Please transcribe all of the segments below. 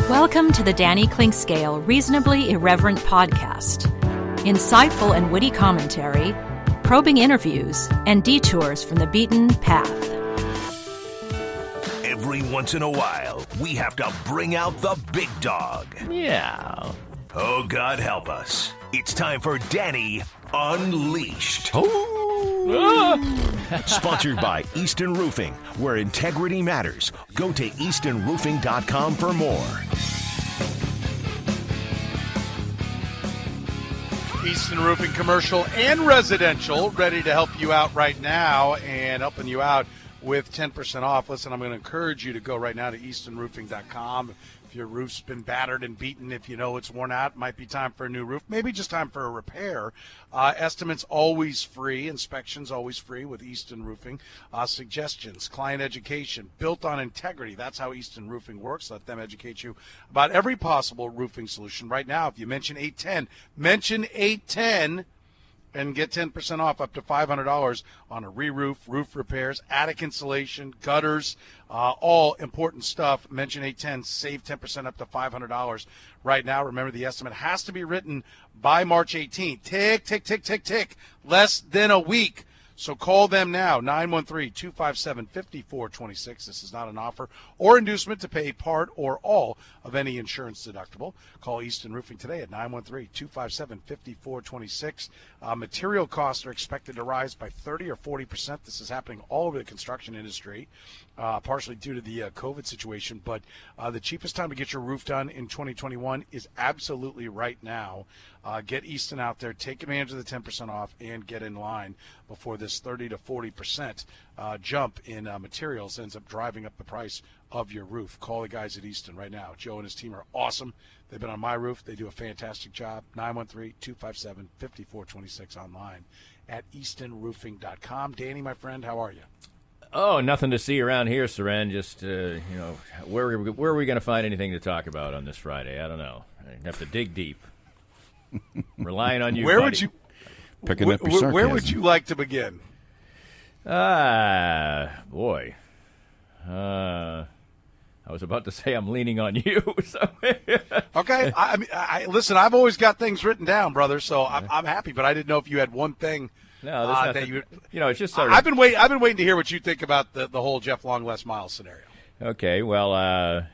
Welcome to the Danny Clinkscale Reasonably Irreverent podcast. Insightful and witty commentary, probing interviews, and detours from the beaten path. Every once in a while, we have to bring out the big dog. Yeah. Oh, God help us. It's time for Danny Unleashed. Sponsored by Easton Roofing, where integrity matters. Go to eastonroofing.com for more. Easton Roofing, commercial and residential, ready to help you out right now and helping you out with 10% off. Listen, I'm going to encourage you to go right now to eastonroofing.com. If your roof's been battered and beaten, if you know it's worn out, it might be time for a new roof, maybe just time for a repair. Estimates always free, inspections always free with Easton Roofing. Suggestions, client education, built on integrity. That's how Easton Roofing works. Let them educate you about every possible roofing solution. Right now, if you mention 810, and get 10% off up to $500 on a re-roof, roof repairs, attic insulation, gutters, all important stuff. Mention 810, save 10% up to $500 right now. Remember, the estimate has to be written by March 18th. Tick, tick, tick, tick, tick. Less than a week. So call them now, 913-257-5426. This is not an offer or inducement to pay part or all of any insurance deductible. Call Easton Roofing today at 913-257-5426. Material costs are expected to rise by 30 or 40%. This is happening all over the construction industry, partially due to the COVID situation. But the cheapest time to get your roof done in 2021 is absolutely right now. Get Easton out there, take advantage of the 10% off, and get in line before this 30 to 40% jump in materials ends up driving up the price of your roof. Call the guys at Easton right now. Joe and his team are awesome. They've been on my roof. They do a fantastic job. 913-257-5426 online at eastonroofing.com. Danny, my friend, how are you? Oh, nothing to see around here, Soren. Just, where are we going to find anything to talk about on this Friday? I don't know. I have to dig deep. Relying on you, Where buddy. would you Picking up your sarcasm. Where would you like to begin? Boy. I was about to say I'm leaning on you. So. Okay. I listen, I've always got things written down, brother, so I'm happy, but I didn't know if you had one thing. No, there's nothing. That you, it's just sort of. I've been waiting to hear what you think about the whole Jeff Long, Les Miles scenario. Okay, well,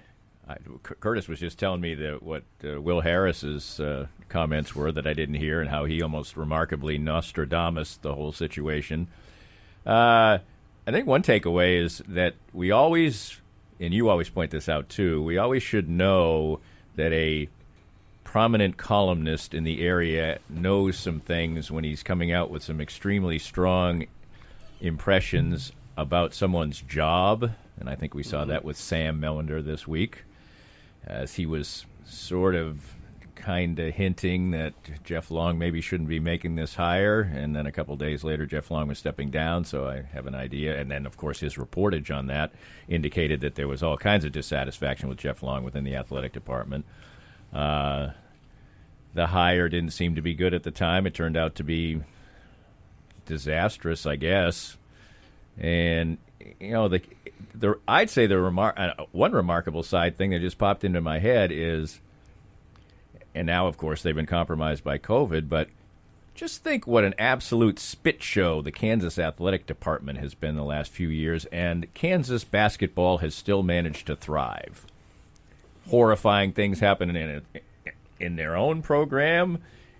Curtis was just telling me that what Will Harris's comments were that I didn't hear, and how he almost remarkably Nostradamus the whole situation. I think one takeaway is that we always, and you always point this out too, we always should know that a prominent columnist in the area knows some things when he's coming out with some extremely strong impressions about someone's job, and I think we saw that with Sam Melander this week, as he was sort of kind of hinting that Jeff Long maybe shouldn't be making this hire, and then a couple days later Jeff Long was stepping down, so I have an idea. And then, of course, his reportage on that indicated that there was all kinds of dissatisfaction with Jeff Long within the athletic department. The hire didn't seem to be good at the time. It turned out to be disastrous, I guess. And, I'd say one remarkable side thing that just popped into my head is, and now, of course, they've been compromised by COVID, but just think what an absolute spit show the Kansas athletic department has been the last few years, and Kansas basketball has still managed to thrive. Horrifying things happen in their own program,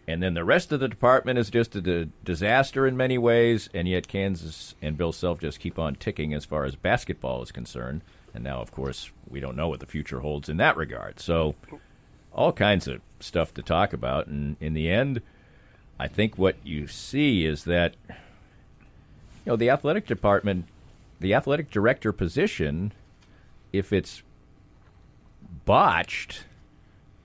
and then the rest of the department is just a disaster in many ways, and yet Kansas and Bill Self just keep on ticking as far as basketball is concerned. And now, of course, we don't know what the future holds in that regard. So all kinds of stuff to talk about, and in the end, I think what you see is that the athletic department, the athletic director position, if it's botched,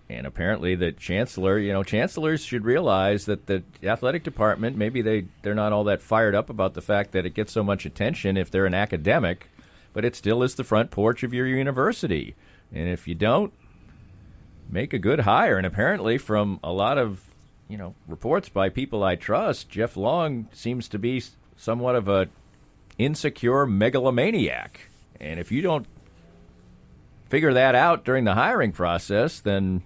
and apparently the chancellor, chancellors should realize that the athletic department, maybe they're not all that fired up about the fact that it gets so much attention if they're an academic, but it still is the front porch of your university. And if you don't make a good hire, and apparently from a lot of reports by people I trust, Jeff Long seems to be somewhat of a insecure megalomaniac. And if you don't figure that out during the hiring process, then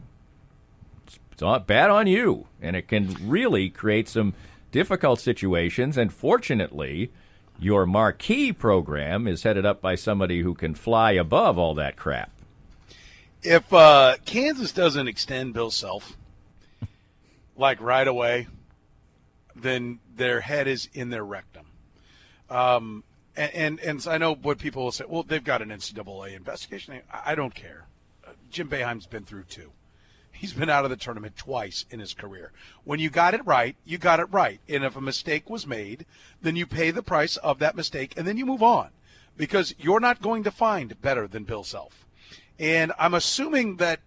it's not bad on you. And it can really create some difficult situations. And fortunately, your marquee program is headed up by somebody who can fly above all that crap. If Kansas doesn't extend Bill Self, like right away, then their head is in their rectum. And I know what people will say, well, they've got an NCAA investigation. I don't care. Jim Boeheim's been through two. He's been out of the tournament twice in his career. When you got it right, you got it right. And if a mistake was made, then you pay the price of that mistake, and then you move on. Because you're not going to find better than Bill Self. And I'm assuming that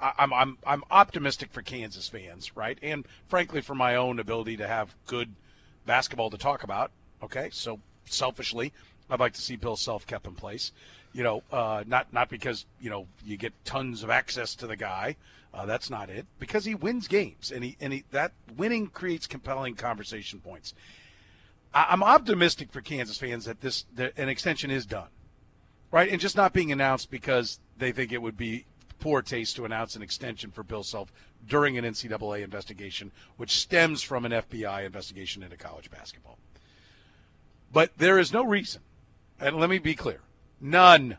I'm optimistic for Kansas fans, right? And frankly, for my own ability to have good basketball to talk about. Okay, so selfishly, I'd like to see Bill Self kept in place. Not because you get tons of access to the guy. That's not it. Because he wins games, and he that winning creates compelling conversation points. I'm optimistic for Kansas fans that an extension is done, right? And just not being announced because they think it would be poor taste to announce an extension for Bill Self during an NCAA investigation, which stems from an FBI investigation into college basketball. But there is no reason, and let me be clear, none,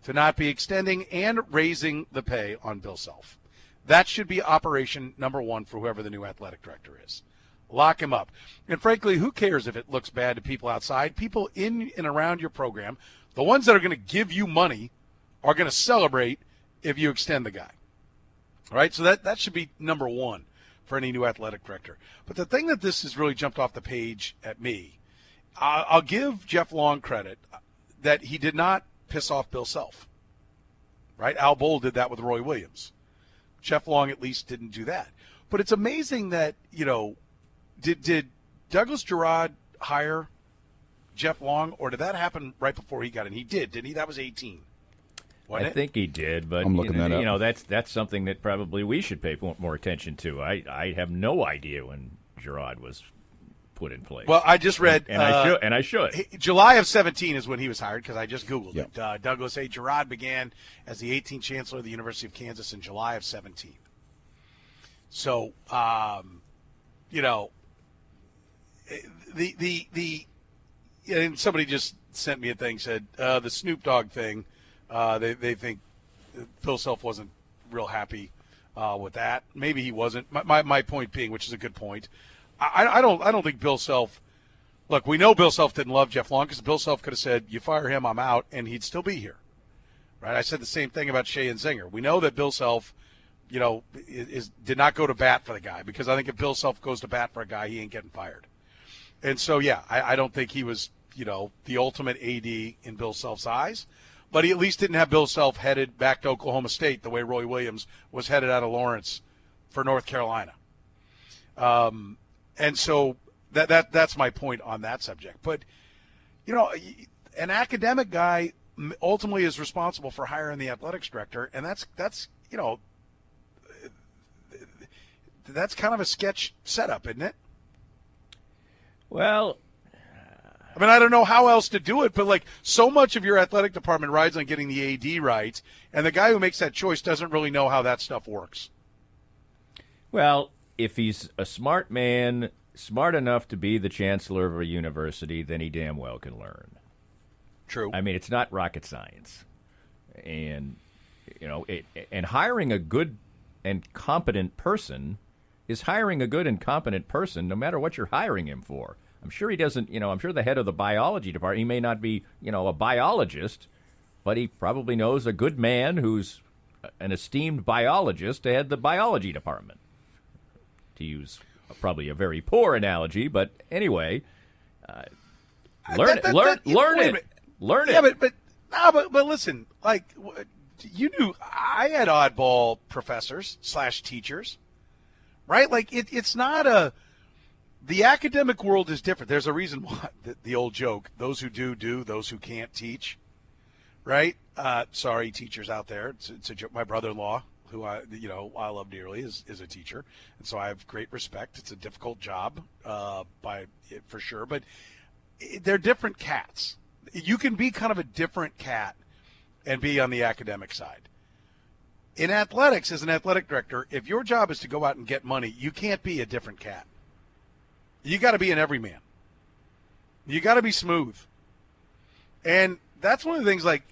to not be extending and raising the pay on Bill Self. That should be operation number one for whoever the new athletic director is. Lock him up. And frankly, who cares if it looks bad to people outside? People in and around your program, the ones that are going to give you money, are going to celebrate if you extend the guy. All right, so that should be number one for any new athletic director. But the thing that this has really jumped off the page at me, I'll give Jeff Long credit that he did not piss off Bill Self. Right? Al Bowl did that with Roy Williams. Jeff Long at least didn't do that. But it's amazing that, did Douglas Gerard hire Jeff Long, or did that happen right before he got in? He did, didn't he? That was 18. I think he did, but I'm looking that up. That's something that probably we should pay more attention to. I have no idea when Gerard was put in place. Well, I just read, and I should. July of 17 is when he was hired, because I just Googled Yep. it. Douglas A. Gerard began as the 18th chancellor of the University of Kansas in July of 17. So, and somebody just sent me a thing, said the Snoop Dogg thing. They think Bill Self wasn't real happy with that. Maybe he wasn't. My point being, which is a good point, I don't think Bill Self. Look, we know Bill Self didn't love Jeff Long, because Bill Self could have said, "You fire him, I'm out," and he'd still be here, right? I said the same thing about Shea and Zinger. We know that Bill Self, did not go to bat for the guy, because I think if Bill Self goes to bat for a guy, he ain't getting fired. And so, yeah, I don't think he was, the ultimate AD in Bill Self's eyes. But he at least didn't have Bill Self headed back to Oklahoma State the way Roy Williams was headed out of Lawrence for North Carolina. And so that's my point on that subject. But, an academic guy ultimately is responsible for hiring the athletics director, and that's kind of a sketch setup, isn't it? Well, I mean, I don't know how else to do it, but so much of your athletic department rides on getting the AD right, and the guy who makes that choice doesn't really know how that stuff works. Well, if he's a smart man, smart enough to be the chancellor of a university, then he damn well can learn. True. I mean, it's not rocket science. And, and hiring a good and competent person is hiring a good and competent person no matter what you're hiring him for. I'm sure he doesn't, I'm sure the head of the biology department, he may not be, a biologist, but he probably knows a good man who's an esteemed biologist to head the biology department. To use probably a very poor analogy, but anyway, learn it. Yeah, but listen, you knew I had oddball professors / teachers, right? It's not the academic world is different. There's a reason why the old joke, those who do, those who can't teach, right? Sorry, teachers out there. It's a joke. My brother-in-law, who I love dearly, is a teacher, and so I have great respect. It's a difficult job, for sure, but they're different cats. You can be kind of a different cat and be on the academic side. In athletics, as an athletic director, if your job is to go out and get money, you can't be a different cat. You got to be an everyman. You got to be smooth. And that's one of the things, like,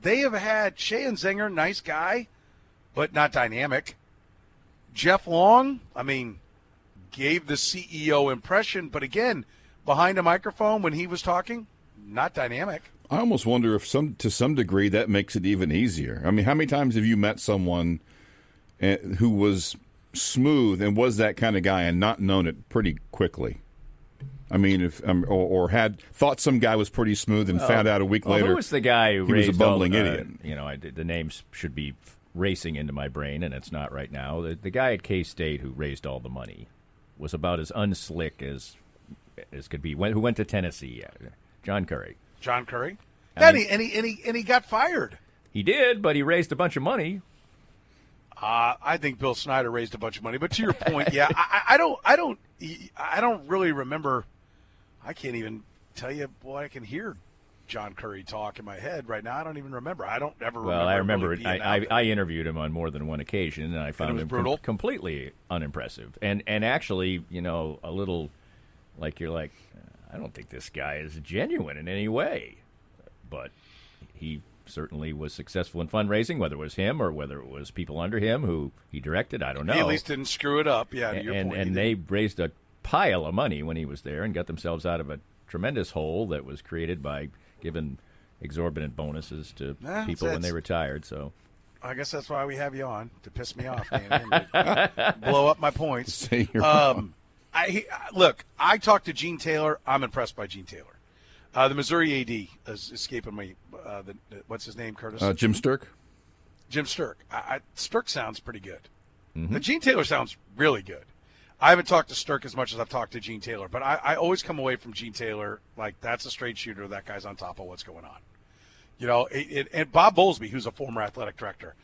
they have had Shea and Zinger, nice guy, but not dynamic. Jeff Long, I mean, gave the CEO impression, but again, behind a microphone when he was talking, not dynamic. I almost wonder if to some degree that makes it even easier. I mean, how many times have you met someone who was smooth and was that kind of guy and not known it pretty quickly? I mean, if or had thought some guy was pretty smooth and found out a week later who was the guy who he was a bumbling idiot? The names should be racing into my brain, and it's not right now. The guy at K-State who raised all the money was about as unslick as could be. Who went to Tennessee? John Curry. John Curry? I And he got fired. He did, but he raised a bunch of money. I think Bill Snyder raised a bunch of money. But to your point, yeah, I don't really remember. I can't even tell you. Boy, I can hear John Curry talk in my head right now. I don't even remember. I don't ever remember. Well, I remember really it. I interviewed him on more than one occasion, and I found him brutal? completely unimpressive. And actually, a little like you're like, I don't think this guy is genuine in any way. But he certainly was successful in fundraising, whether it was him or whether it was people under him who he directed. I don't know. He at least didn't screw it up. Yeah, to your point. And they raised a pile of money when he was there and got themselves out of a tremendous hole that was created by giving exorbitant bonuses to people when they retired. So I guess that's why we have you on, to piss me off, man, and blow up my points. Say you're wrong. Look, I talked to Gene Taylor. I'm impressed by Gene Taylor. The Missouri AD is escaping me. What's his name, Curtis? Jim Sturk. Jim Sturk. Sturk sounds pretty good. Mm-hmm. Gene Taylor sounds really good. I haven't talked to Sturk as much as I've talked to Gene Taylor, but I always come away from Gene Taylor like that's a straight shooter. That guy's on top of what's going on. And Bob Bowlesby, who's a former athletic director,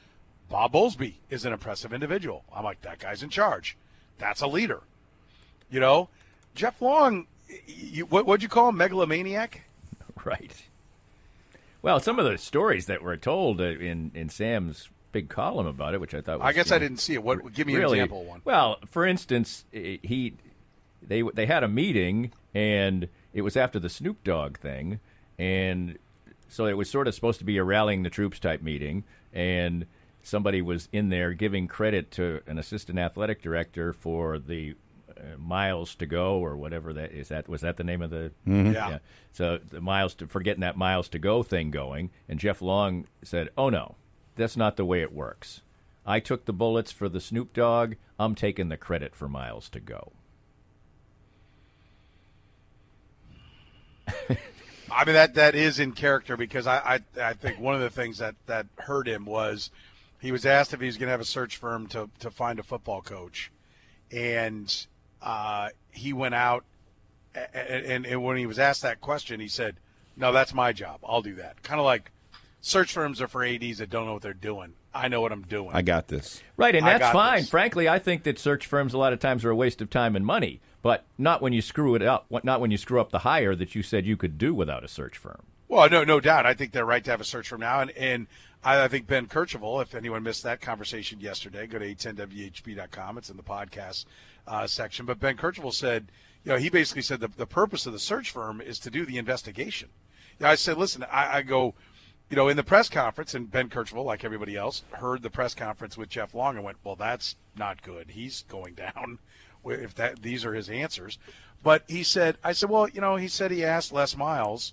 Bob Bowlesby is an impressive individual. I'm like, that guy's in charge. That's a leader. Jeff Long, what'd you call him, megalomaniac? Right. Well, some of the stories that were told in Sam's big column about it, which I thought was... I guess I didn't see it. Give me an example of one. Well, for instance, they had a meeting, and it was after the Snoop Dogg thing, and so it was sort of supposed to be a rallying the troops type meeting, and somebody was in there giving credit to an assistant athletic director for the miles to go or whatever that is. Was that the name of the... Mm-hmm. Yeah. So for getting that miles to go thing going, and Jeff Long said, oh, no. That's not the way it works. I took the bullets for the Snoop Dogg. I'm taking the credit for miles to go. I mean, that is in character because I think one of the things that hurt him was he was asked if he was going to have a search firm to find a football coach. And he went out, and when he was asked that question, he said, no, that's my job. I'll do that. Kind of like, search firms are for ADs that don't know what they're doing. I know what I'm doing. I got this. Right, and that's fine. Frankly, I think that search firms a lot of times are a waste of time and money, but not when you screw it up. Not when you screw up the hire that you said you could do without a search firm. Well, no doubt. I think they're right to have a search firm now, and I think Ben Kercheval, if anyone missed that conversation yesterday, go to 810WHB.com. It's in the podcast section. But Ben Kercheval said, he basically said the purpose of the search firm is to do the investigation. I said, listen, I go, in the press conference, and Ben Kercheval, like everybody else, heard the press conference with Jeff Long and went, well, that's not good. He's going down if these are his answers. But he said, well, he said he asked Les Miles,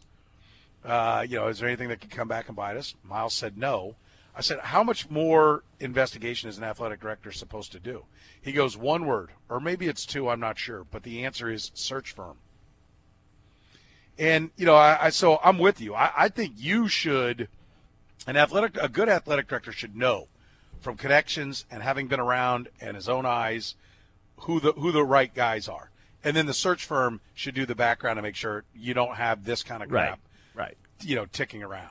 is there anything that could come back and bite us? Miles said no. I said, how much more investigation is an athletic director supposed to do? He goes, one word, or maybe it's two, I'm not sure, but the answer is search firm. And, so I'm with you. I think you should, a good athletic director should know from connections and having been around and his own eyes who the right guys are. And then the search firm should do the background and make sure you don't have this kind of crap, right. Ticking around.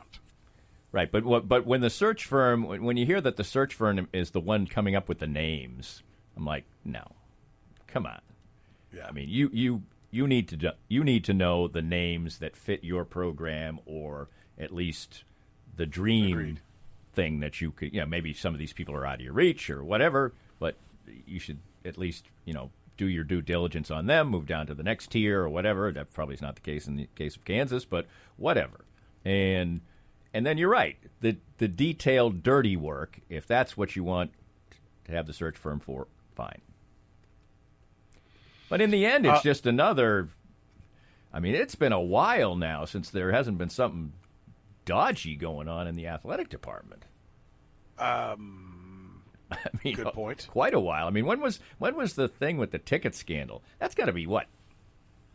Right, but when the search firm, when you hear that the search firm is the one coming up with the names, I'm like, no, come on. Yeah. I mean, you need to know the names that fit your program, or at least the dream thing that you could, maybe some of these people are out of your reach or whatever, but you should at least, do your due diligence on them, move down to the next tier or whatever. That probably is not the case in the case of Kansas, but whatever. And then you're right. The detailed, dirty work, if that's what you want to have the search firm for, fine. But in the end, it's just another. I mean, it's been a while now since there hasn't been something dodgy going on in the athletic department. Good point. Quite a while. I mean, when was the thing with the ticket scandal? That's got to be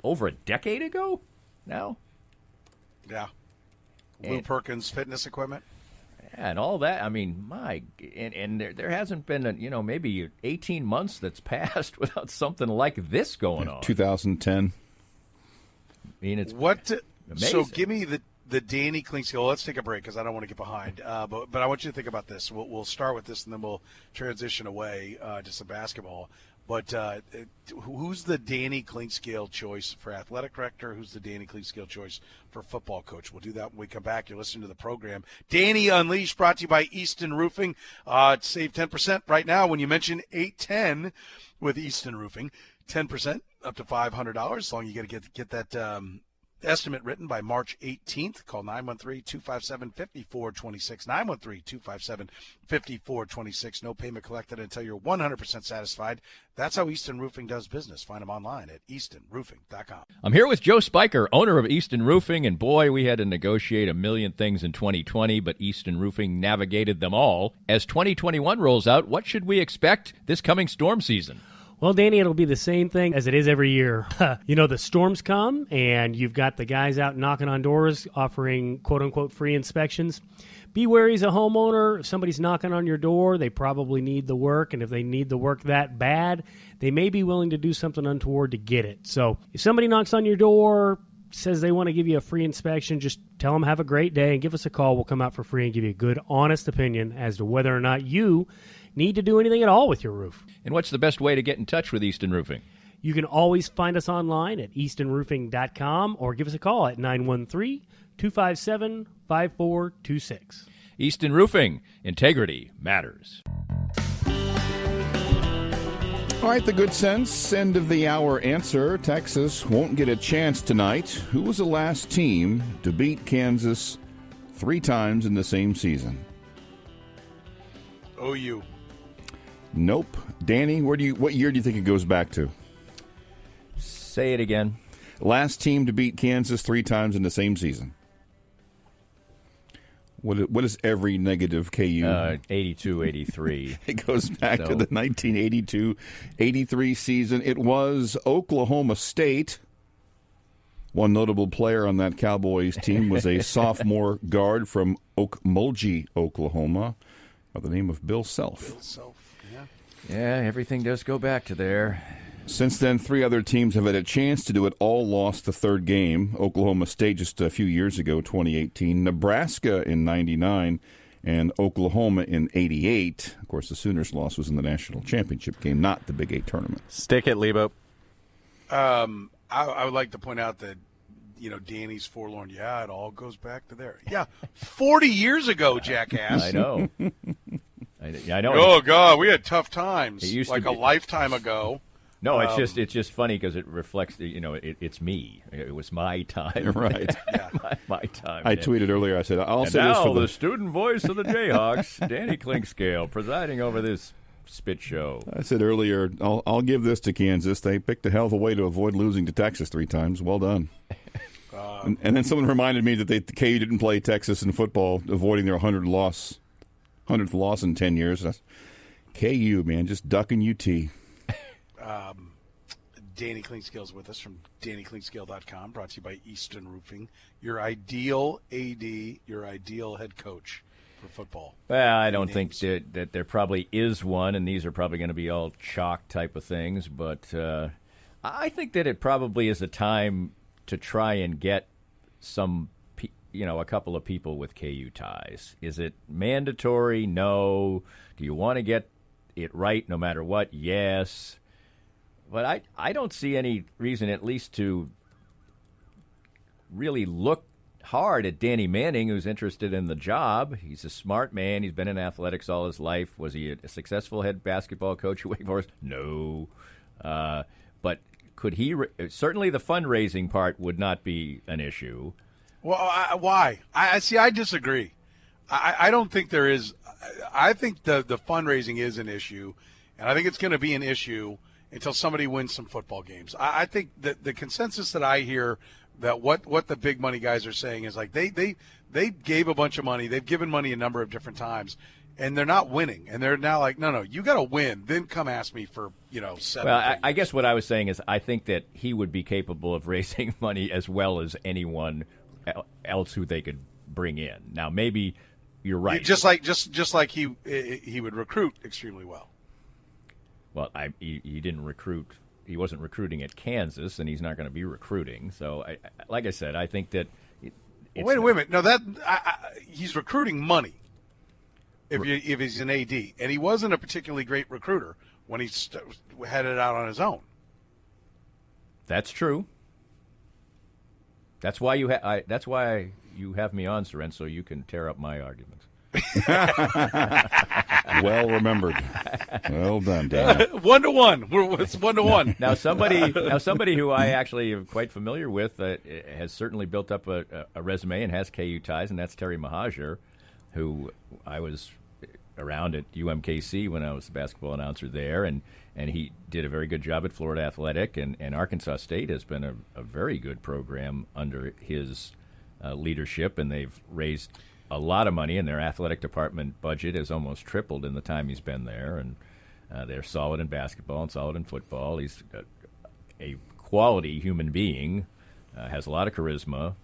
over a decade ago now. Yeah. Lou Perkins fitness equipment. Yeah, and all that. I mean, and there hasn't been maybe 18 months that's passed without something like this going on. 2010. I mean, it's amazing. So give me the Danny Klingscale. Let's take a break because I don't want to get behind. But I want you to think about this. We'll start with this and then we'll transition away to some basketball. But who's the Danny Klingscale choice for athletic director? Who's the Danny Klingscale choice for football coach? We'll do that when we come back. You're listening to the program. Danny Unleashed, brought to you by Easton Roofing. Save 10% right now when you mention 810 with Easton Roofing. 10% up to $500. As long as you got to get that estimate written by March 18th. Call 913-257-5426. 913-257-5426. No payment collected until you're 100% satisfied. That's how Easton Roofing does business. Find them online at eastonroofing.com. I'm here with Joe Spiker, owner of Easton Roofing, and boy, we had to negotiate a million things in 2020, but Easton Roofing navigated them all. As 2021 rolls out, what should we expect this coming storm season? Well, Danny, it'll be the same thing as it is every year. The storms come, and you've got the guys out knocking on doors offering quote-unquote free inspections. Be wary as a homeowner. If somebody's knocking on your door, they probably need the work, and if they need the work that bad, they may be willing to do something untoward to get it. So if somebody knocks on your door, says they want to give you a free inspection, just tell them have a great day and give us a call. We'll come out for free and give you a good, honest opinion as to whether or not you need to do anything at all with your roof. And what's the best way to get in touch with Easton Roofing? You can always find us online at eastonroofing.com or give us a call at 913-257-5426. Easton Roofing. Integrity matters. All right, the good sense, end of the hour answer. Texas won't get a chance tonight. Who was the last team to beat Kansas 3 times in the same season? OU. Nope. Danny, what year do you think it goes back to? Say it again. Last team to beat Kansas 3 times in the same season. What is every negative KU? 82-83. It goes back to the 1982-83 season. It was Oklahoma State. One notable player on that Cowboys team was a sophomore guard from Okmulgee, Oklahoma, by the name of Bill Self. Yeah, everything does go back to there. Since then, 3 other teams have had a chance to do it. All lost the third game. Oklahoma State just a few years ago, 2018. Nebraska in 99 and Oklahoma in 88. Of course, the Sooners' loss was in the national championship game, not the Big 8 tournament. Stick it, Lebo. I would like to point out that, Danny's forlorn. Yeah, it all goes back to there. Yeah, 40 years ago, jackass. I know. I know. Oh, God, we had tough times. It used like to a lifetime ago. No, it's just funny because it reflects, it's me. It was my time. Right. Yeah. my time. I tweeted earlier, I said, I'll say now this for the student voice of the Jayhawks, Danny Klingscale, presiding over this spit show. I said earlier, I'll give this to Kansas. They picked a hell of a way to avoid losing to Texas 3 times. Well done. And then someone reminded me that the KU didn't play Texas in football, avoiding their 100th loss in 10 years. KU, man, just ducking UT. Danny Klingscale's with us from DannyKlingscale.com, brought to you by Easton Roofing. Your ideal AD, your ideal head coach for football. Well, I don't think that there probably is one, and these are probably going to be all chalk type of things, but I think that it probably is a time to try and get a couple of people with KU ties. Is it mandatory? No. Do you want to get it right no matter what? Yes. But I don't see any reason, at least, to really look hard at Danny Manning, who's interested in the job. He's a smart man. He's been in athletics all his life. Was he a successful head basketball coach at Wake Forest? No. But could he certainly the fundraising part would not be an issue. Well, why? I disagree. I don't think there is. I think the fundraising is an issue, and I think it's going to be an issue until somebody wins some football games. I think that the consensus that I hear that what the big money guys are saying is like they gave a bunch of money. They've given money a number of different times, and they're not winning. And they're now like, no, you got to win. Then come ask me for, $7. Well, I guess what I was saying is I think that he would be capable of raising money as well as anyone else who they could bring in. Now, maybe you're right. Just like he would recruit extremely well. Well, he didn't recruit. He wasn't recruiting at Kansas, and he's not going to be recruiting. So, like I said, I think that. Wait a minute. No, he's recruiting money. If he's an AD, and he wasn't a particularly great recruiter when he headed out on his own. That's true. That's why that's why you have me on, Soren, so you can tear up my arguments. Well remembered. Well done, Dan. 1-1. It's 1-1. Now somebody who I actually am quite familiar with has certainly built up a resume and has KU ties, and that's Terry Mahajer, who I was around at UMKC when I was the basketball announcer there, and he did a very good job at Florida Athletic, and Arkansas State has been a very good program under his leadership, and they've raised a lot of money, and their athletic department budget has almost tripled in the time he's been there, and they're solid in basketball and solid in football. He's a quality human being, has a lot of charisma.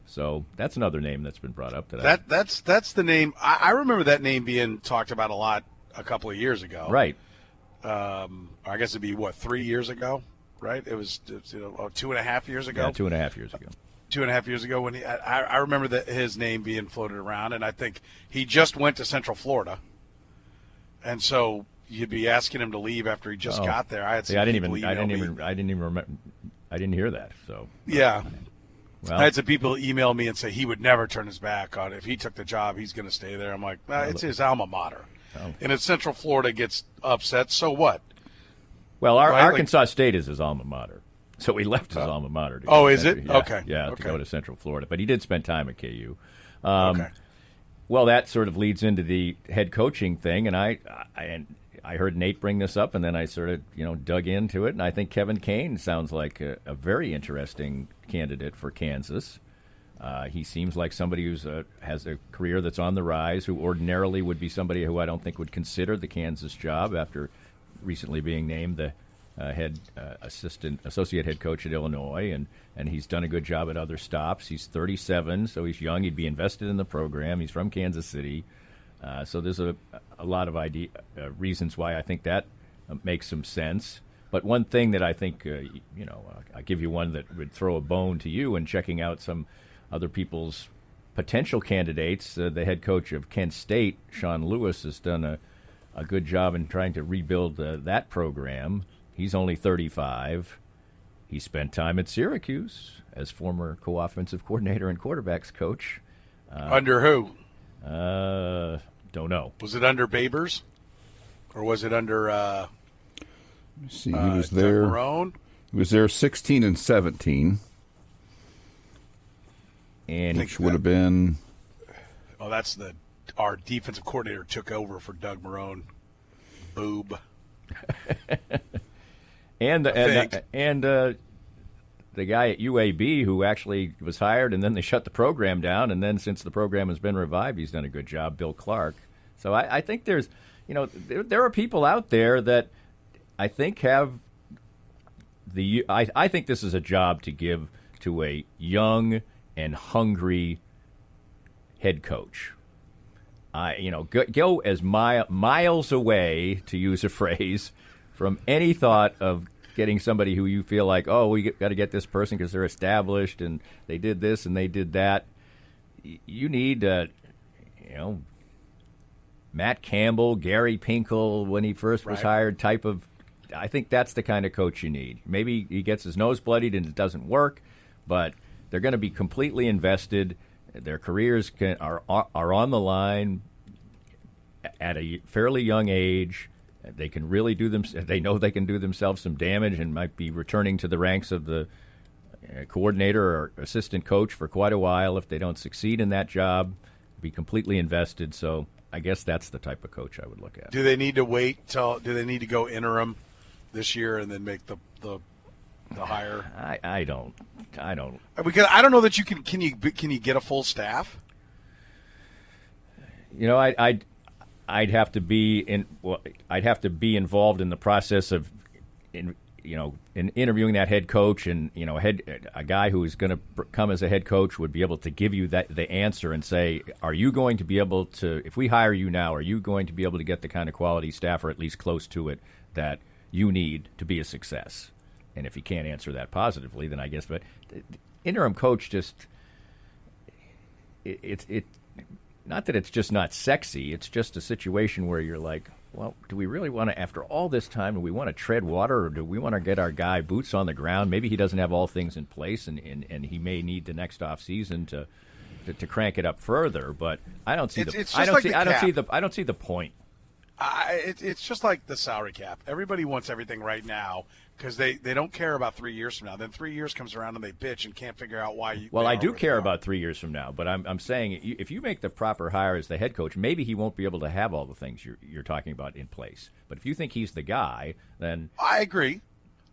So that's another name that's been brought up. That's the name. I remember that name being talked about a lot a couple of years ago. Right. I guess it'd be 3 years ago, right? It was 2.5 years ago. Yeah, 2.5 years ago. 2.5 years ago when I remember his name being floated around, and I think he just went to Central Florida, and so you'd be asking him to leave after he just got there. I didn't even remember. I didn't hear that. So yeah. Well, I had some people email me and say he would never turn his back on it. If he took the job, he's going to stay there. I'm like, it's his alma mater. Oh. And if Central Florida gets upset, so what? Well, Arkansas State is his alma mater. So he left his alma mater. Is it? Yeah, okay. Yeah, to go to Central Florida. But he did spend time at KU. Okay. Well, that sort of leads into the head coaching thing, and I heard Nate bring this up, and then I sort of dug into it, and I think Kevin Kane sounds like a very interesting candidate for Kansas. He seems like somebody who's has a career that's on the rise, who ordinarily would be somebody who I don't think would consider the Kansas job after recently being named the associate head coach at Illinois, and he's done a good job at other stops. He's 37, so he's young. He'd be invested in the program. He's from Kansas City. So there's a lot of reasons why I think that makes some sense. But one thing that I think, I'll give you one that would throw a bone to you in checking out some other people's potential candidates. The head coach of Kent State, Sean Lewis, has done a good job in trying to rebuild that program. He's only 35. He spent time at Syracuse as former co-offensive coordinator and quarterbacks coach. Under who? Don't know. Was it under Babers? Or was it under Let me see, he was there. Doug Marrone? He was there 16 and 17. And which would have been... Oh, that's our defensive coordinator took over for Doug Marrone. Boob. And the guy at UAB who actually was hired, and then they shut the program down, and then since the program has been revived, he's done a good job, Bill Clark. So I think there's, there are people out there that I think have I think this is a job to give to a young and hungry head coach. Go as miles away, to use a phrase, from any thought of getting somebody who you feel like, we got to get this person because they're established and they did this and they did that. You need, Matt Campbell, Gary Pinkel, when he first was hired, type of. I think that's the kind of coach you need. Maybe he gets his nose bloodied and it doesn't work, but they're going to be completely invested. Their careers are on the line at a fairly young age. They can really do them. They know they can do themselves some damage and might be returning to the ranks of the coordinator or assistant coach for quite a while if they don't succeed in that job. Be completely invested. So I guess that's the type of coach I would look at. Do they need to wait till? Do they need to go interim this year and then make the hire? I don't. Because I don't know that you can. Can you get a full staff? You know, I'd have to be I'd have to be involved in the process of in interviewing that head coach, and a guy who is going to come as a head coach would be able to give you the answer and say, are you going to be able to, if we hire you now, are you going to be able to get the kind of quality staff, or at least close to it, that you need to be a success? And if he can't answer that positively, then I guess. But the interim coach just it not that it's just not sexy. It's just a situation where you're like, well, do we really want to, after all this time, do we want to tread water, or do we want to get our guy boots on the ground? Maybe he doesn't have all things in place, and he may need the next off season to crank it up further. But I don't see I don't see the point. It's just like the salary cap. Everybody wants everything right now because they don't care about 3 years from now. Then 3 years comes around and they bitch and can't figure out why. Well, I do care about 3 years from now, but I'm saying if you make the proper hire as the head coach, maybe he won't be able to have all the things you're talking about in place. But if you think he's the guy, then I agree.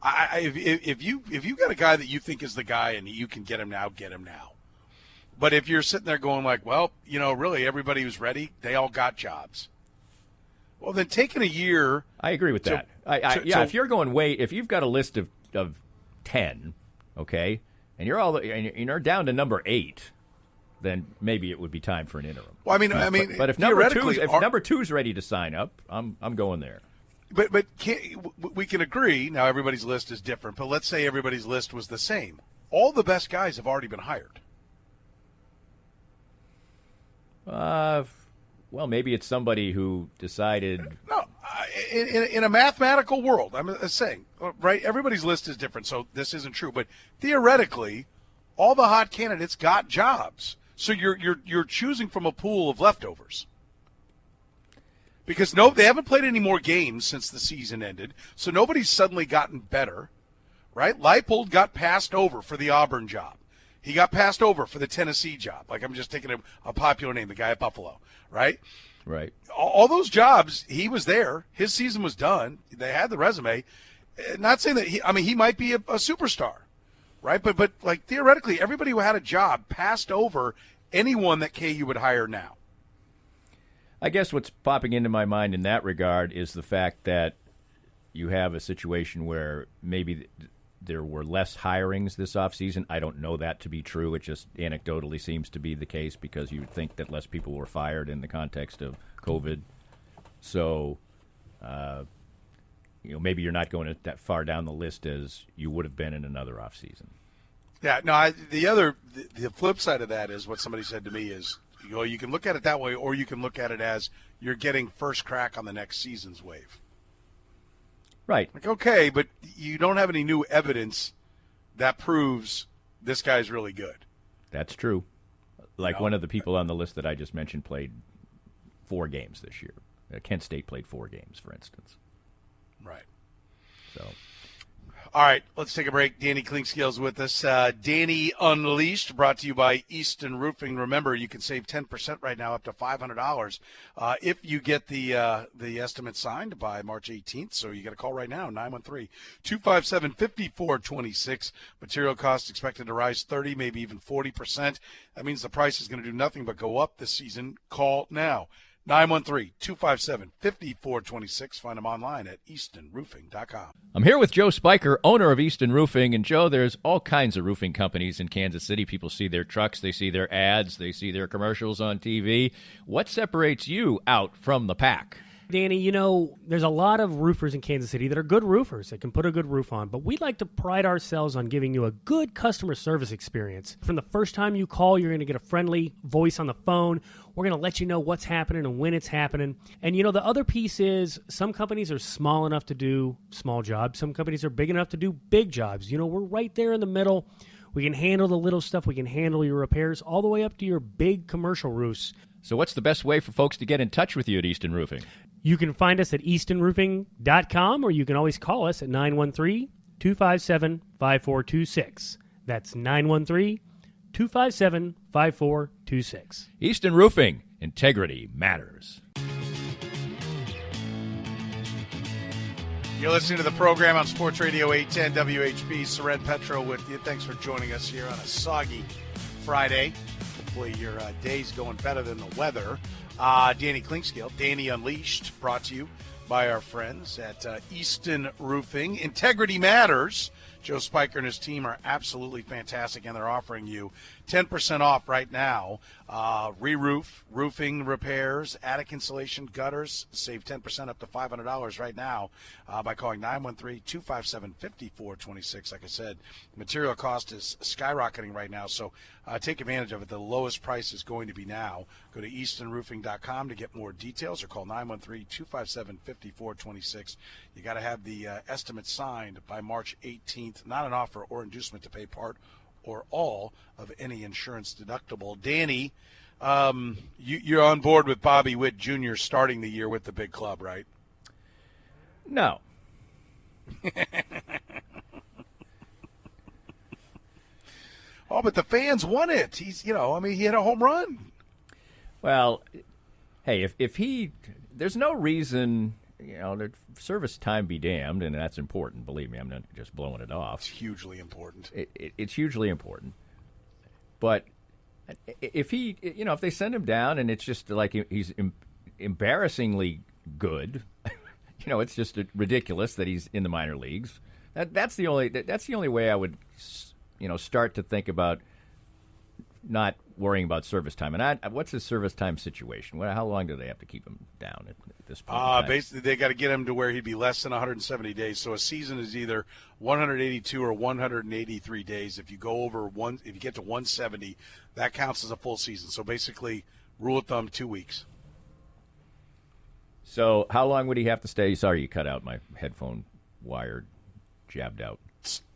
If you got a guy that you think is the guy and you can get him now, get him now. But if you're sitting there going like, well, really everybody who's ready, they all got jobs. Well, then taking a year. I agree with that. If you're going if you've got a list of 10, okay, and you're down to number 8, then maybe it would be time for an interim. Well, but if number two's ready to sign up, I'm going there. But we can agree now. Everybody's list is different. But let's say everybody's list was the same. All the best guys have already been hired. Well, maybe it's somebody who decided. No, in a mathematical world, I'm saying, right? Everybody's list is different, so this isn't true. But theoretically, all the hot candidates got jobs. So you're choosing from a pool of leftovers. Because they haven't played any more games since the season ended, so nobody's suddenly gotten better, right? Leipold got passed over for the Auburn job. He got passed over for the Tennessee job. Like, I'm just taking a popular name, the guy at Buffalo, right? Right. All those jobs, he was there. His season was done. They had the resume. Not saying that he might be a superstar, right? But like theoretically, everybody who had a job passed over anyone that KU would hire now. I guess what's popping into my mind in that regard is the fact that you have a situation where maybe there were less hirings this offseason. I don't know that to be true. It just anecdotally seems to be the case because you would think that less people were fired in the context of COVID. So, maybe you're not going that far down the list as you would have been in another offseason. Yeah, no, the flip side of that is what somebody said to me is, you can look at it that way, or you can look at it as you're getting first crack on the next season's wave. Right. Like, okay, but you don't have any new evidence that proves this guy's really good. That's true. Like one of the people on the list that I just mentioned played 4 games this year. Kent State played 4 games, for instance. Right. So. All right, let's take a break. Danny Clinkscale's with us. Danny Unleashed, brought to you by Easton Roofing. Remember, you can save 10% right now, up to $500, if you get the estimate signed by March 18th. So you got to call right now, 913-257-5426. Material costs expected to rise 30, maybe even 40%. That means the price is going to do nothing but go up this season. Call now. 913-257-5426. Find them online at eastonroofing.com. I'm here with Joe Spiker, owner of Easton Roofing. And, Joe, there's all kinds of roofing companies in Kansas City. People see their trucks, they see their ads, they see their commercials on TV. What separates you out from the pack? Danny, there's a lot of roofers in Kansas City that are good roofers that can put a good roof on, but we like to pride ourselves on giving you a good customer service experience. From the first time you call, you're going to get a friendly voice on the phone. We're going to let you know what's happening and when it's happening. And, the other piece is some companies are small enough to do small jobs. Some companies are big enough to do big jobs. We're right there in the middle. We can handle the little stuff. We can handle your repairs all the way up to your big commercial roofs. So what's the best way for folks to get in touch with you at Easton Roofing? You can find us at eastonroofing.com, or you can always call us at 913-257-5426. That's 913-257-5426. Easton Roofing. Integrity matters. You're listening to the program on Sports Radio 810 WHB. Soren, Petro with you. Thanks for joining us here on a soggy Friday. Hopefully your day's going better than the weather. Danny Clinkscale, Danny Unleashed, brought to you by our friends at Easton Roofing. Integrity matters. Joe Spiker and his team are absolutely fantastic, and they're offering you 10% off right now. Re-roof, roofing repairs, attic insulation, gutters. Save 10% up to $500 right now by calling 913-257-5426. Like I said, material cost is skyrocketing right now, so take advantage of it. The lowest price is going to be now. Go to eastonroofing.com to get more details, or call 913-257-5426. You got to have the estimate signed by March 18th. Not an offer or inducement to pay part or all of any insurance deductible. Danny, you're on board with Bobby Witt Jr. starting the year with the big club, right? No. Oh, but the fans want it. He hit a home run. Well, hey, if he, there's no reason, service time be damned, and that's important. Believe me, I'm not just blowing it off. It's hugely important. It's hugely important. But if he, if they send him down and it's just like he's embarrassingly good, it's just ridiculous that he's in the minor leagues. That's the only way I would, start to think about not worrying about service time. And what's his service time situation? How long do they have to keep him down at this point? Basically, they got to get him to where he'd be less than 170 days. So a season is either 182 or 183 days. If you go over if you get to 170, that counts as a full season. So basically, rule of thumb, 2 weeks. So how long would he have to stay? Sorry, you cut out my headphone wire, jabbed out.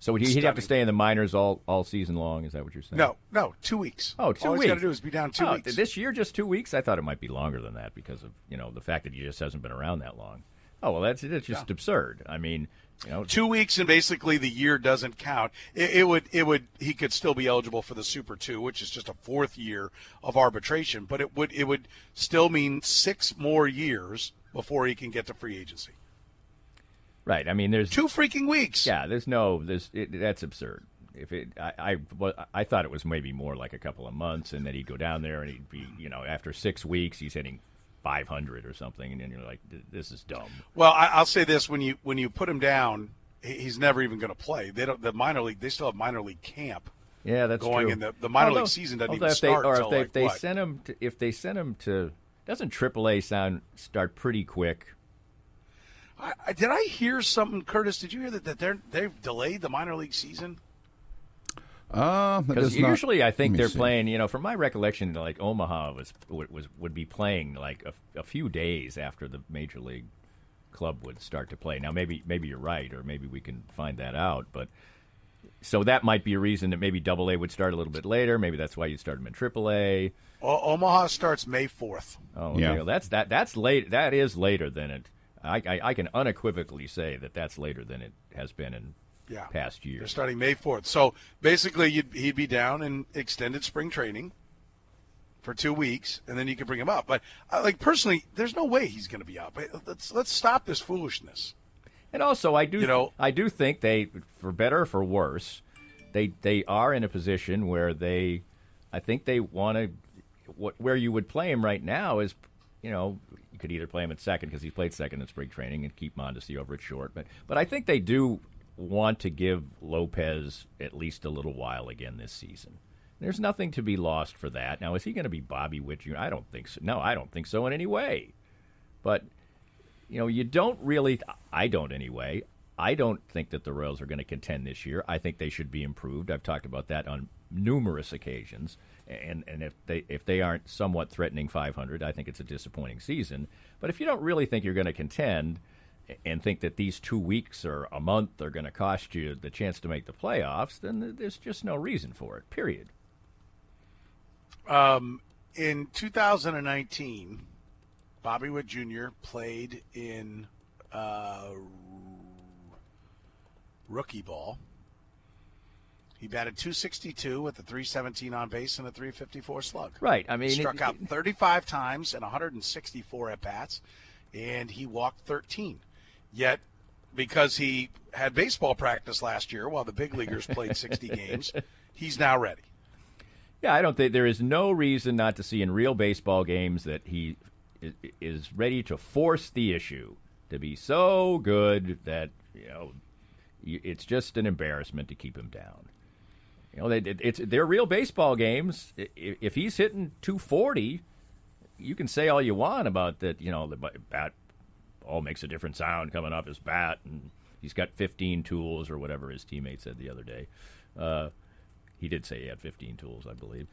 So he'd have to stay in the minors all season long? Is that what you're saying? No, 2 weeks. Oh, 2 weeks. All he's got to do is be down 2 weeks. This year, just 2 weeks? I thought it might be longer than that because of the fact that he just hasn't been around that long. Oh, well, that's just absurd. I mean, 2 weeks and basically the year doesn't count. He could still be eligible for the Super 2, which is just a fourth year of arbitration, but it would still mean 6 more years before he can get to free agency. Right. I mean, there's 2 freaking weeks. Yeah. That's absurd. I thought it was maybe more like a couple of months, and then he'd go down there and he'd be, after 6 weeks he's hitting 500 or something, and then you're like, this is dumb. Well, I'll say this: when you put him down, he's never even going to play. They still have minor league camp. Yeah, that's going true. in the minor league season doesn't even start. If they send him to, doesn't AAA start pretty quick? Did I hear something, Curtis? Did you hear that they've delayed the minor league season? Because usually I think they're playing. From my recollection, like Omaha would be playing like a few days after the major league club would start to play. Now maybe you're right, or maybe we can find that out. But so that might be a reason that maybe AA would start a little bit later. Maybe that's why you start them in AAA. Omaha starts May 4th. Oh, okay. Yeah. Well, that's late. That is later than it. I can unequivocally say that's later than it has been in past years. They're starting May 4th. So basically he'd be down in extended spring training for 2 weeks, and then you can bring him up. But personally, there's no way he's going to be up. Let's stop this foolishness. And also, I do think they, for better or for worse, they are in a position where I think they want to. Where you would play him right now is, you could either play him at second because he played second in spring training and keep Mondesi over at short. But I think they do want to give Lopez at least a little while again this season. There's nothing to be lost for that. Now, is he going to be Bobby Witt Jr.? I don't think so. No, I don't think so in any way. But, you don't really – I don't anyway. I don't think that the Royals are going to contend this year. I think they should be improved. I've talked about that on numerous occasions. And if they aren't somewhat threatening 500, I think it's a disappointing season. But if you don't really think you're going to contend, and think that these 2 weeks or a month are going to cost you the chance to make the playoffs, then there's just no reason for it, period. In 2019, Bobby Witt Jr. played in rookie ball. He batted .262 with a .317 on base and a .354 slug. Right. I mean, he struck out 35 times and 164 at bats, and he walked 13. Yet, because he had baseball practice last year while the big leaguers played 60 games, he's now ready. Yeah, I don't think there is no reason not to see in real baseball games that he is ready to force the issue to be so good that it's just an embarrassment to keep him down. They're real baseball games. If he's hitting .240, you can say all you want about that. The bat all makes a different sound coming off his bat, and he's got 15 tools or whatever his teammate said the other day. He did say he had 15 tools, I believe.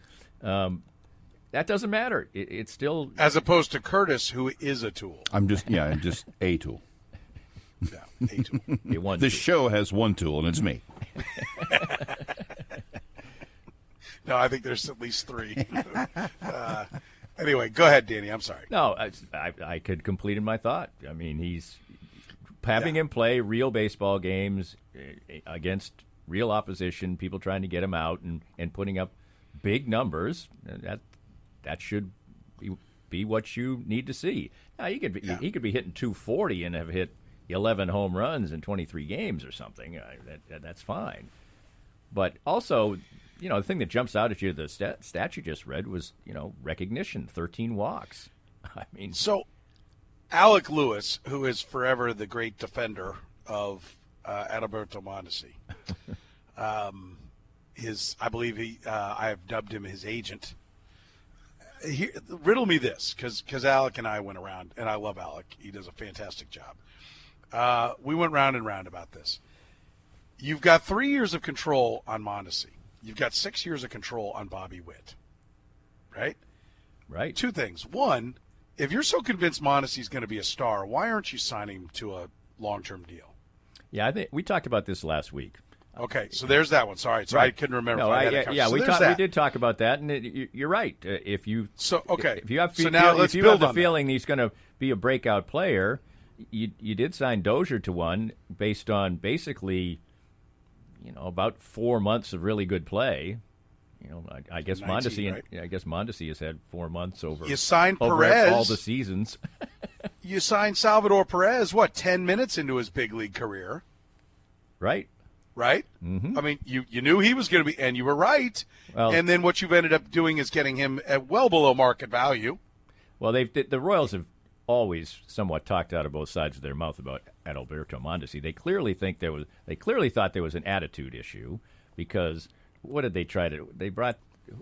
That doesn't matter. It's still as opposed to Curtis, who is a tool. I'm just a tool. Yeah, a tool. This show has one tool, and it's me. No, I think there's at least three. Anyway, go ahead, Danny. I'm sorry. No, I could complete my thought. I mean, he's having him play real baseball games against real opposition, people trying to get him out and putting up big numbers. That should be what you need to see. Now, he could be hitting .240 and have hit 11 home runs in 23 games or something. That's fine. But also, the thing that jumps out at you, the stat you just read was, recognition, 13 walks. I mean, so Alec Lewis, who is forever the great defender of Adalberto Mondesi, I believe I have dubbed him his agent. Riddle me this, because Alec and I went around, and I love Alec. He does a fantastic job. We went round and round about this. You've got 3 years of control on Mondesi. You've got 6 years of control on Bobby Witt, right? Right. Two things. One, if you're so convinced Mondesi's going to be a star, why aren't you signing him to a long-term deal? Yeah, I think we talked about this last week. Okay, so there's that one. Sorry, right. I couldn't remember. No, we did talk about that, and you're right. If you have the feeling he's going to be a breakout player, you did sign Dozier to one based on basically, about 4 months of really good play. I guess 19, Mondesi. Right? I guess Mondesi has had 4 months over. You signed over Perez all the seasons. You signed Salvador Perez. 10 minutes into his big league career? Right. Right? Mm-hmm. I mean, you knew he was going to be, and you were right. Well, and then what you've ended up doing is getting him at well below market value. Well, the Royals have always somewhat talked out of both sides of their mouth about Adalberto Mondesi. They clearly thought there was an attitude issue, because what did they try to?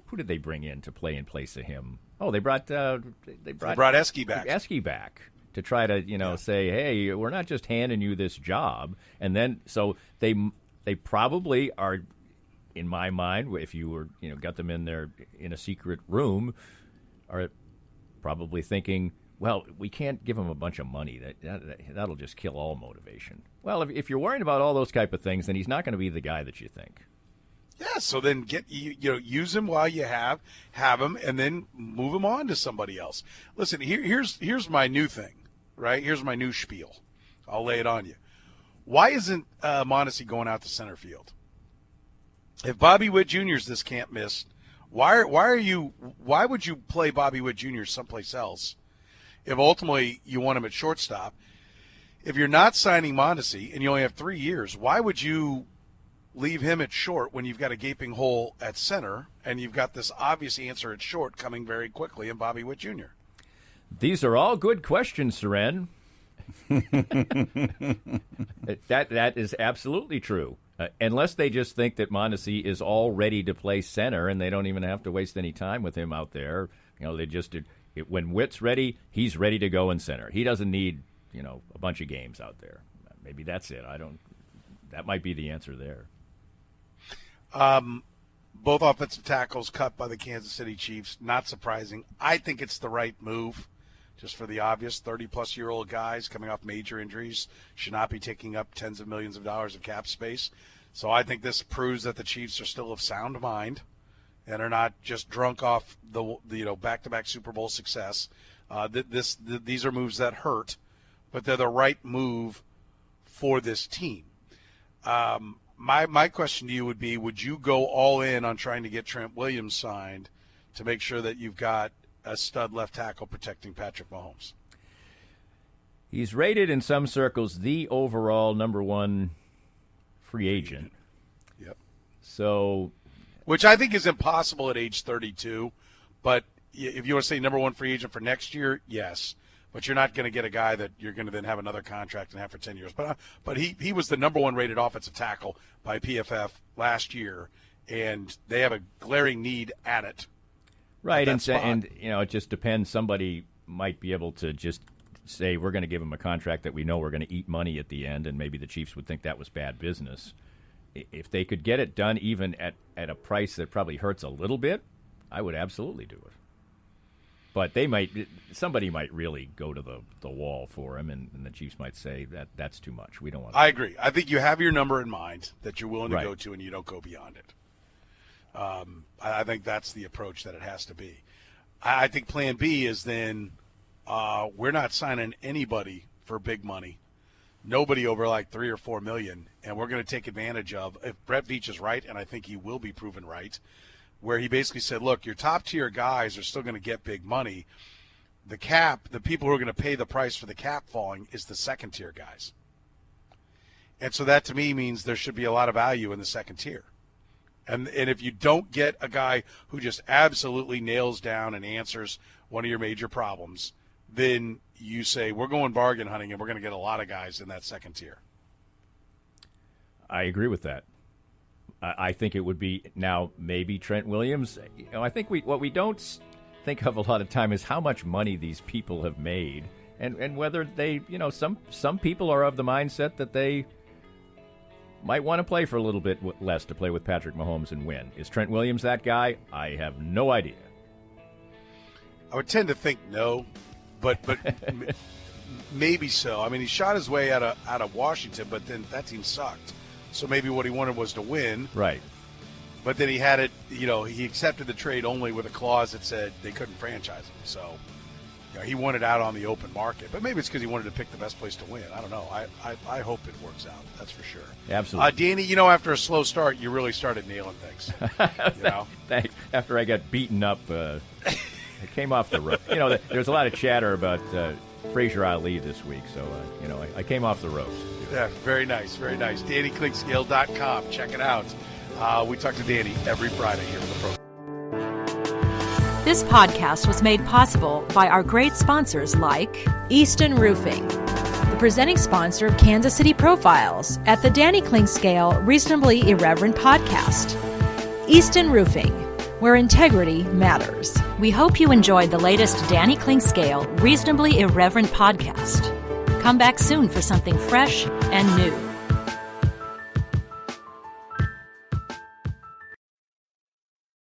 Who did they bring in to play in place of him? Oh, they brought Esky back. Esky back to try to say, hey, we're not just handing you this job, and then so they probably are, in my mind, if you were got them in there in a secret room, are probably thinking, well, we can't give him a bunch of money. That'll just kill all motivation. Well, if you're worried about all those type of things, then he's not going to be the guy that you think. Yeah, so then use him while you have him, and then move him on to somebody else. Listen, here's my new thing, right? Here's my new spiel. I'll lay it on you. Why isn't Mondesi going out to center field? If Bobby Witt Jr. is this can't miss, why would you play Bobby Witt Jr. someplace else if ultimately you want him at shortstop? If you're not signing Mondesi and you only have 3 years, why would you leave him at short when you've got a gaping hole at center and you've got this obvious answer at short coming very quickly in Bobby Witt Jr.? These are all good questions, Soren. That is absolutely true. Unless they just think that Mondesi is all ready to play center and they don't even have to waste any time with him out there. They just when Witt's ready, he's ready to go in center. He doesn't need a bunch of games out there. Maybe that's it. That might be the answer there. Both offensive tackles cut by the Kansas City Chiefs. Not surprising. I think it's the right move just for the obvious. 30-plus-year-old guys coming off major injuries should not be taking up tens of millions of dollars of cap space. So I think this proves that the Chiefs are still of sound mind and are not just drunk off the back-to-back Super Bowl success. These are moves that hurt, but they're the right move for this team. My question to you would be, would you go all in on trying to get Trent Williams signed to make sure that you've got a stud left tackle protecting Patrick Mahomes? He's rated in some circles the overall number one free agent. Yep. So, which I think is impossible at age 32, but if you want to say number one free agent for next year, yes. But you're not going to get a guy that you're going to then have another contract and have for 10 years. But he was the number one rated offensive tackle by PFF last year, and they have a glaring need at it. Right, and it just depends. Somebody might be able to just say we're going to give him a contract that we know we're going to eat money at the end, and maybe the Chiefs would think that was bad business. If they could get it done even at a price that probably hurts a little bit, I would absolutely do it. But somebody might really go to the wall for him, and the Chiefs might say that's too much. We don't want. I agree. I think you have your number in mind that you're willing to go to, and you don't go beyond it. I think that's the approach that it has to be. I think Plan B is then we're not signing anybody for big money, nobody over like $3 or $4 million, and we're going to take advantage of if Brett Veach is right, and I think he will be proven right. Where he basically said, look, your top-tier guys are still going to get big money. The cap, the people who are going to pay the price for the cap falling is the second-tier guys. And so that, to me, means there should be a lot of value in the second tier. And if you don't get a guy who just absolutely nails down and answers one of your major problems, then you say, we're going bargain hunting, and we're going to get a lot of guys in that second tier. I agree with that. I think it would be now maybe Trent Williams. I think what we don't think of a lot of time is how much money these people have made, and whether they, some people are of the mindset that they might want to play for a little bit less to play with Patrick Mahomes and win. Is Trent Williams that guy? I have no idea. I would tend to think no, but maybe so. I mean, he shot his way out of Washington, but then that team sucked. So maybe what he wanted was to win. Right. But then he had it, he accepted the trade only with a clause that said they couldn't franchise him. So he wanted out on the open market. But maybe it's because he wanted to pick the best place to win. I don't know. I hope it works out. That's for sure. Absolutely. Danny, after a slow start, you really started nailing things. Thanks. After I got beaten up, I came off the rope. There's a lot of chatter about Frazier Ali this week. So, I came off the ropes. Yeah, very nice, very nice. DannyClinkscale.com. Check it out. We talk to Danny every Friday here on the program. This podcast was made possible by our great sponsors like Easton Roofing, the presenting sponsor of Kansas City Profiles at the Danny Clinkscale Reasonably Irreverent podcast. Easton Roofing, where integrity matters. We hope you enjoyed the latest Danny Clinkscale Reasonably Irreverent podcast. Come back soon for something fresh and new.